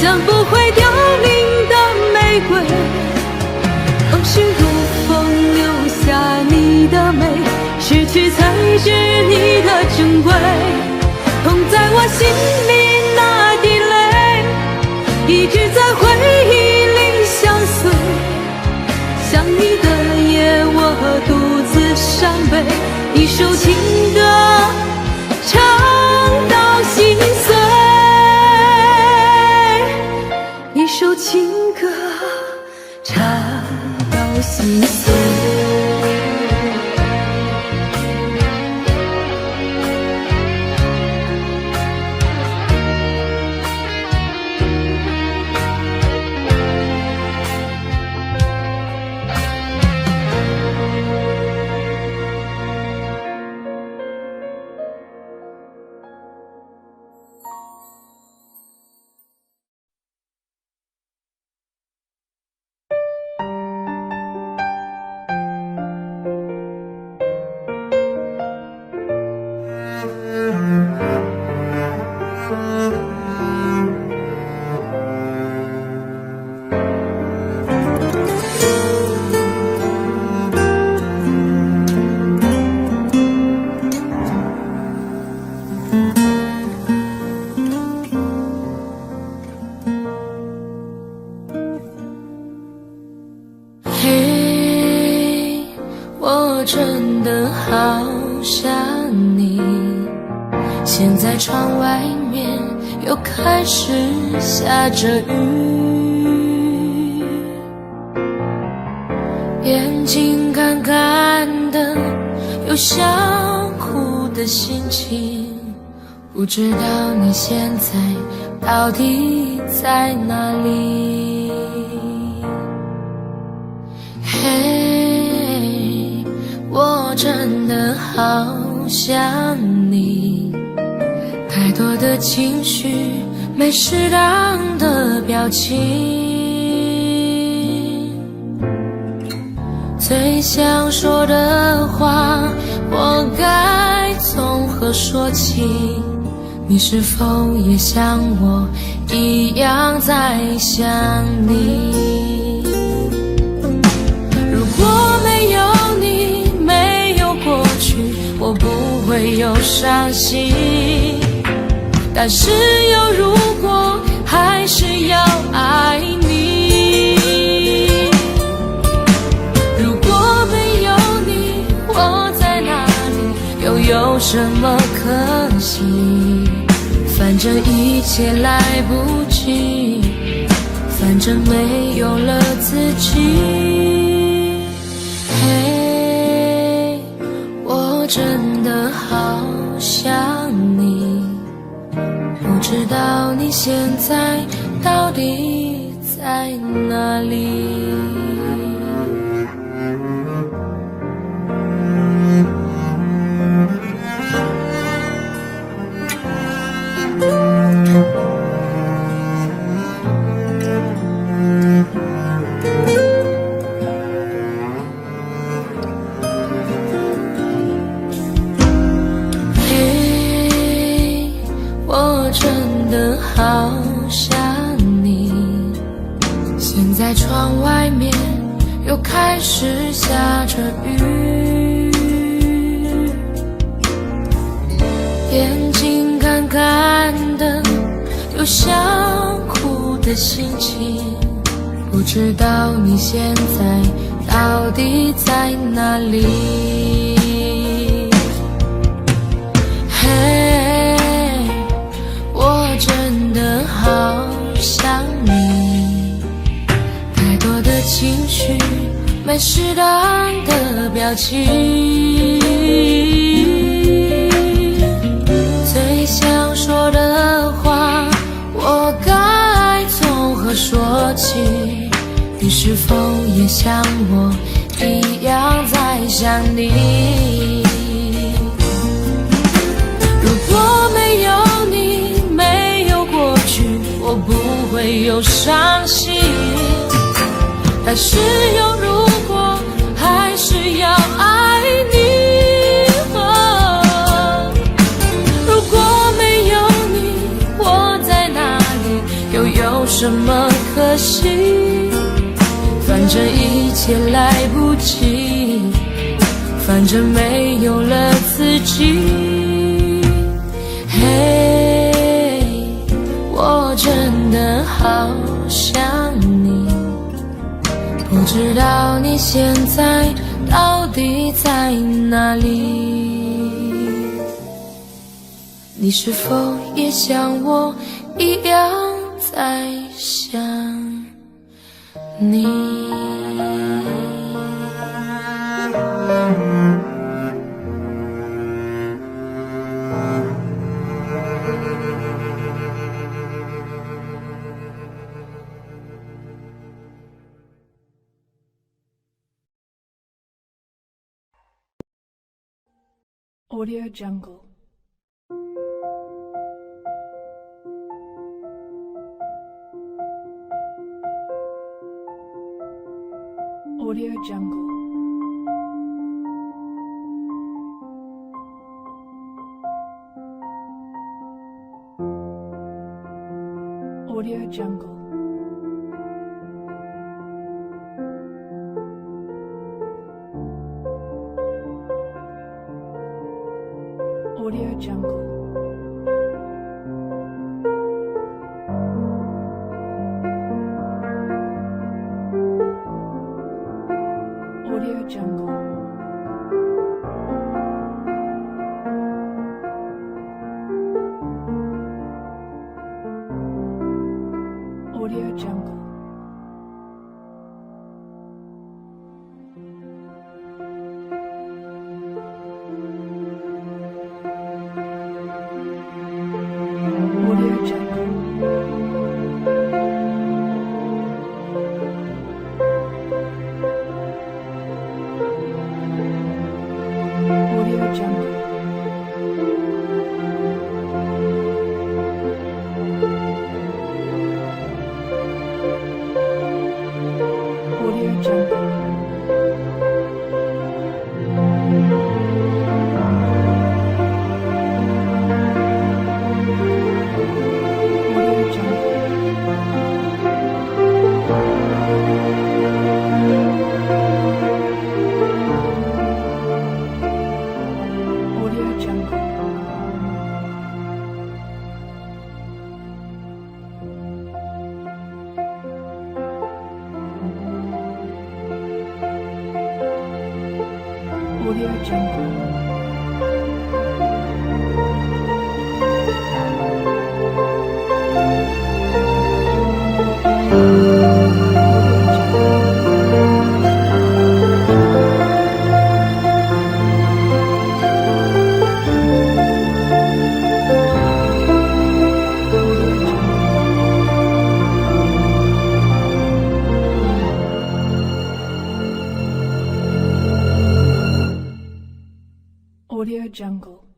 像不会凋零的玫瑰，往事如风留下你的美，失去才知你的珍贵。痛在我心里那滴泪，一直在回忆里相随。想你的夜，我独自伤悲，一首情歌唱到心碎，一首情歌唱到心碎。嘿，我真的好想你。现在窗外面又开始下着雨，眼睛干干的，有想哭的心情。不知道你现在到底在哪里？嘿，我真的好想你。太多的情绪，没适当的表情，最想说的话，我该从何说起？你是否也像我一样在想你？如果没有你，没有过去，我不会有伤心。但是有如果，还是要爱你。如果没有你，我在哪里，又有什么可惜？反正一切来不及，反正没有了自己。嘿，我真的好想你，不知道你现在到底在哪里？好想你，现在窗外面又开始下着雨，眼睛干干的，又想的心情，不知道你现在到底在哪里。嘿，我真的好想你，太多的情绪，没适当的表情，最想说的话，我该从何说起？你是否也像我一样在想你？如果没有你，没有过去，我不会有伤心。但是有如果，还是要爱你。如果没有你，我在哪里，又有什么可惜？反正一切来不及，反正没有了自己。嘿，我真的好想你，不知道你现在到底在哪里？你是否也像我一样在想你？Audio Jungle。Audio Jungle。Audio Jungle。Audio Jungle。Audio Jungle。Audio Jungle。Audio Jungle. Audio Jungle.